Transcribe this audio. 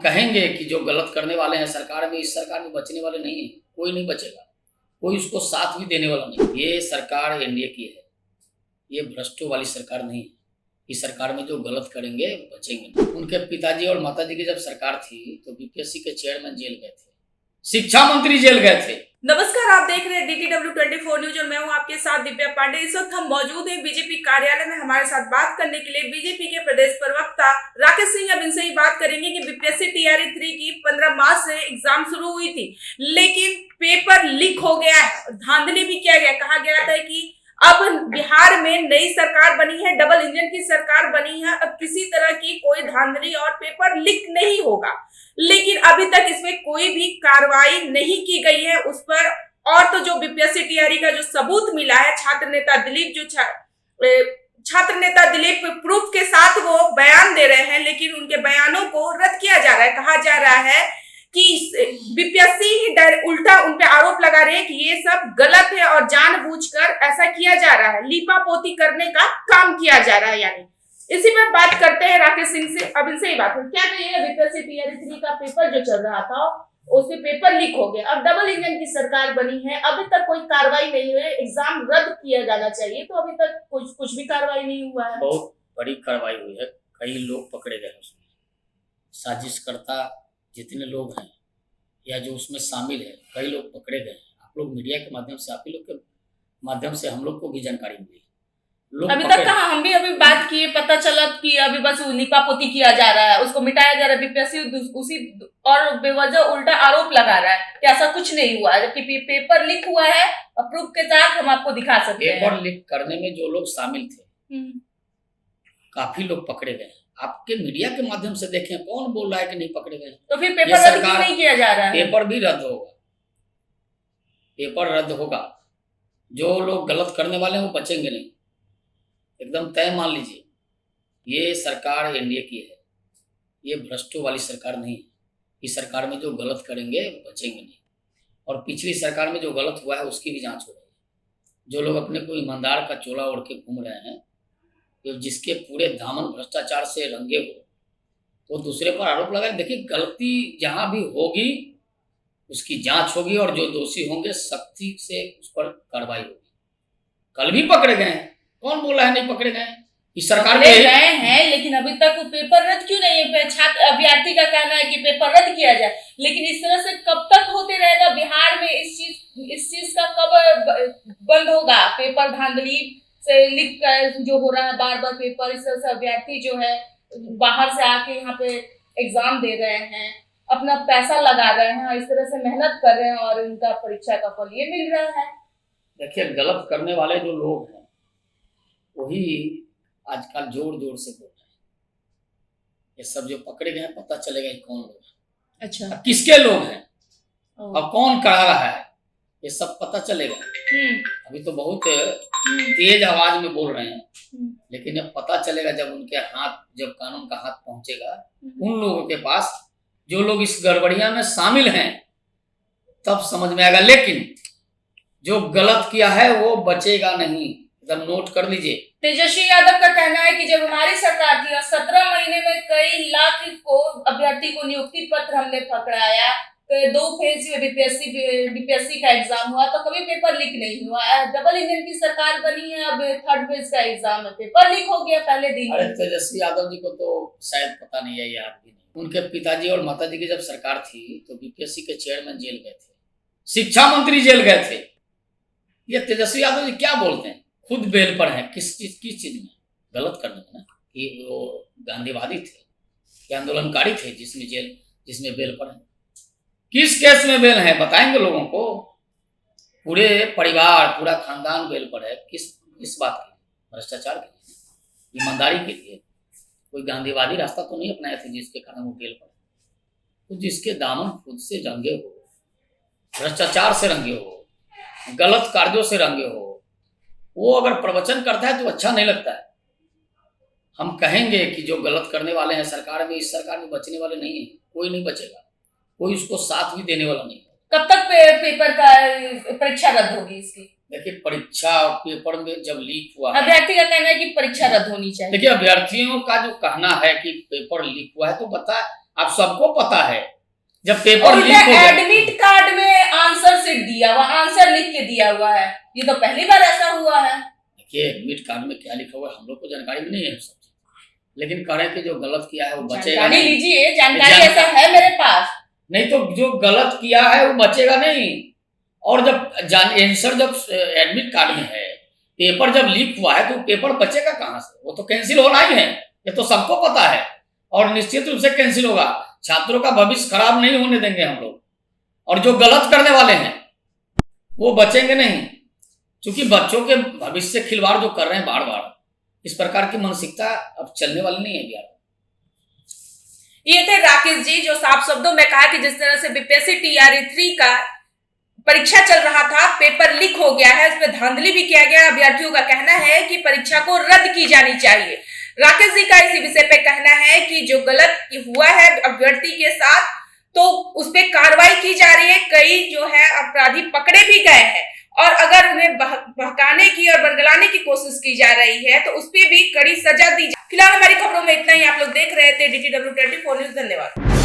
कहेंगे कि जो गलत करने वाले हैं सरकार में, इस सरकार में बचने वाले नहीं है, कोई नहीं बचेगा, कोई उसको साथ भी देने वाला नहीं। ये सरकार एनडीए की है, ये भ्रष्टों वाली सरकार नहीं है। इस सरकार में जो गलत करेंगे बचेंगे नहीं। उनके पिताजी और माताजी की जब सरकार थी तो बीपीएससी के चेयरमैन जेल गए थे, शिक्षा मंत्री जेल गए थे। नमस्कार, आप देख रहे हैं DTW24 न्यूज और मैं हूं आपके साथ दिव्या पांडे। इस वक्त हम मौजूद हैं बीजेपी कार्यालय में। हमारे साथ बात करने के लिए बीजेपी के प्रदेश प्रवक्ता राकेश सिंह। अब इनसे ही बात करेंगे कि बीपीएससी टीआरई 3 की 15 मार्च से एग्जाम शुरू हुई थी, लेकिन पेपर लीक हो गया है, धांधली भी किया गया। कहा गया था कि अब बिहार में नई सरकार बनी है, डबल इंजन की सरकार बनी है, अब किसी तरह की कोई धांधली और पेपर लीक नहीं होगा, लेकिन अभी तक इसमें कोई भी कार्रवाई नहीं की गई है उस पर। और तो जो बीपीएससी टीआरई का जो सबूत मिला है, छात्र नेता दिलीप प्रूफ के साथ वो बयान दे रहे हैं, लेकिन उनके बयानों को रद्द किया जा रहा है। कहा जा रहा है कि बीपीएससी उल्टा उन पे आरोप लगा रही है कि ये सब गलत है और जानबूझकर ऐसा किया जा रहा है, लीपापोती करने का काम किया जा रहा है। यानी इसी पर बात करते हैं राकेश सिंह से। अब इनसे ही बात है, क्या कहिए, बीपीएससी टीआरई 3 का पेपर जो चल रहा था उसमें पेपर लीक हो गया, अब डबल इंजन की सरकार बनी है, अभी तक कोई कार्रवाई नहीं हुई, एग्जाम रद्द किया जाना चाहिए, तो अभी तक कुछ भी कार्रवाई नहीं हुआ है। बहुत बड़ी कार्रवाई हुई है, कई लोग पकड़े गए उसमें। साजिशकर्ता जितने लोग हैं या जो उसमें शामिल है, कई लोग पकड़े गए हैं। आप लोग मीडिया के माध्यम से, आप ही लोग के माध्यम से हम लोग को भी जानकारी मिली। अभी तक कहाँ, हम भी अभी बात किए, पता चला कि अभी बस लीपापोती किया जा रहा है, उसको मिटाया जा रहा है। बीपीएससी उसी और बेवजह उल्टा आरोप लगा रहा है कि ऐसा कुछ नहीं हुआ, जबकि पेपर लीक हुआ है और प्रूफ के साथ हम आपको दिखा सकते हैं। पेपर लीक करने में जो लोग शामिल थे, काफी लोग पकड़े गए। आपके मीडिया के माध्यम से देखें, कौन बोल रहा है कि नहीं पकड़े गए? तो फिर पेपर रद्द क्यों नहीं किया जा रहा है? पेपर भी रद्द होगा, पेपर रद्द होगा। जो लोग गलत करने वाले हैं वो बचेंगे नहीं, एकदम तय मान लीजिए। ये सरकार एनडीए की है, ये भ्रष्टों वाली सरकार नहीं है। इस सरकार में जो गलत करेंगे बचेंगे नहीं। और पिछली सरकार में जो गलत हुआ है उसकी भी जांच हो रही है। जो लोग अपने को ईमानदार का चोला ओढ़ के घूम रहे हैं, तो जिसके पूरे दामन भ्रष्टाचार से रंगे हो, वो दूसरे पर आरोप लगाए। देखिए, गलती जहां भी होगी उसकी जांच होगी और जो दोषी होंगे सख्ती से उस पर कार्रवाई होगी। कल भी पकड़े गए हैं, कौन बोला है नहीं पकड़े गए? इस सरकार में गए हैं, लेकिन अभी तक पेपर रद्द क्यों नहीं है? छात्र अभ्यर्थी का कहना है कि पेपर रद्द किया जाए, लेकिन इस तरह से कब तक होते रहेगा बिहार में? इस चीज का कब बंद होगा? पेपर धांधली से लीक जो हो रहा है बार बार पेपर, इस तरह से अभ्यर्थी जो है बाहर से आके यहाँ पे एग्जाम दे रहे हैं, अपना पैसा लगा रहे हैं, इस तरह से मेहनत कर रहे हैं और उनका परीक्षा का फल ये मिल रहा है। देखिए, गलत करने वाले जो लोग हैं वही आजकल जोर जोर से बोल रहे हैं। ये सब जो पकड़े गए हैं, पता चलेगा कौन लोग हैं, अच्छा किसके लोग हैं और कौन करा रहा है, ये सब पता चलेगा। अभी तो बहुत तेज आवाज में बोल रहे हैं, लेकिन अब पता चलेगा जब उनके हाथ, जब कानून का हाथ पहुंचेगा उन लोगों के पास जो लोग इस गड़बड़िया में शामिल हैं, तब समझ में आएगा। लेकिन जो गलत किया है वो बचेगा नहीं, एकदम नोट कर लीजिए। तेजस्वी यादव का कहना है कि जब हमारी सरकार थी और 17 महीने में कई लाख को अभ्यर्थी को नियुक्ति पत्र हमने पकड़ाया, तो 2 फेज में बीपीएससी का एग्जाम हुआ तो कभी पेपर लीक नहीं हुआ। डबल इंजन की सरकार बनी है, अब 3rd फेज का एग्जाम है, पेपर लीक हो गया पहले दिन। अरे तेजस्वी यादव जी को तो शायद पता नहीं है, याद भी नहीं। उनके पिताजी और माताजी की जब सरकार थी तो बीपीएससी के चेयरमैन जेल गए थे, शिक्षा मंत्री जेल गए थे। ये तेजस्वी यादव जी क्या बोलते हैं? खुद बेल पर हैं। किस चीज में? गलत करने में ना। कि वो गांधीवादी थे या आंदोलनकारी थे जिसमें बेल पर है? किस केस में बेल है बताएंगे लोगों को? पूरे परिवार, पूरा खानदान बेल पर है। किस बात के लिए? भ्रष्टाचार के लिए, ईमानदारी के लिए। कोई गांधीवादी रास्ता तो नहीं अपनाए थे जिसके कारण वो बेल पर है। तो जिसके दामन खुद से रंगे हो, भ्रष्टाचार से रंगे हो, गलत कार्यों से रंगे हो, वो अगर प्रवचन करता है तो अच्छा नहीं लगता है। हम कहेंगे कि जो गलत करने वाले हैं सरकार में, इस सरकार में बचने वाले नहीं है, कोई नहीं बचेगा, कोई उसको साथ भी देने वाला नहीं है। कब तक पेपर का परीक्षा रद्द होगी इसकी? देखिए, परीक्षा और पेपर में जब लीक हुआ, अभ्यर्थी का कहना है कि परीक्षा रद्द होनी चाहिए। देखिए, अभ्यर्थियों का जो कहना है कि पेपर लीक हुआ है, तो आप सबको पता है जब पेपर लीक हो गया। एडमिट कार्ड में आंसर सीट दिया हुआ, आंसर लिख के दिया हुआ है, ये तो पहली बार ऐसा हुआ है। देखिए एडमिट कार्ड में क्या लिखा हुआ है हम लोग को जानकारी में नहीं है सब चीज, लेकिन कह रहे हैं कि जो गलत किया है वो बचेगा जानकारी नहीं। लीजिए, जानकारी ऐसा है मेरे पास। नहीं तो जो गलत किया है वो बचेगा नहीं। और जब आंसर जब एडमिट कार्ड में है, पेपर जब लीक हुआ है तो पेपर बचेगा कहाँ से? वो तो कैंसिल होना ही है, ये तो सबको पता है और निश्चित रूप से कैंसिल होगा। छात्रों का भविष्य खराब नहीं होने देंगे हम लोग, और जो गलत करने वाले हैं वो बचेंगे नहीं, क्योंकि बच्चों के भविष्य से खिलवाड़ जो कर रहे हैं बार बार, इस प्रकार की मानसिकता अब चलने वाली नहीं है बिहार। ये थे राकेश जी जो साफ शब्दों में कहा कि जिस तरह से बीपीएससी टीआरई 3 का परीक्षा चल रहा था, पेपर लीक हो गया है, उसमें धांधली भी किया गया। अभ्यर्थियों का कहना है कि परीक्षा को रद्द की जानी चाहिए। राकेश जी का इसी विषय पे कहना है कि जो गलत हुआ है अभ्यर्थी के साथ तो उस पर कार्रवाई की जा रही है। कई जो है अपराधी पकड़े भी गए हैं और अगर उन्हें बहकाने की और बरगलाने की कोशिश की जा रही है तो उस पर भी कड़ी सजा दी जाए। फिलहाल हमारी खबरों में इतना ही। आप लोग देख रहे थे DTW 24 न्यूज। धन्यवाद।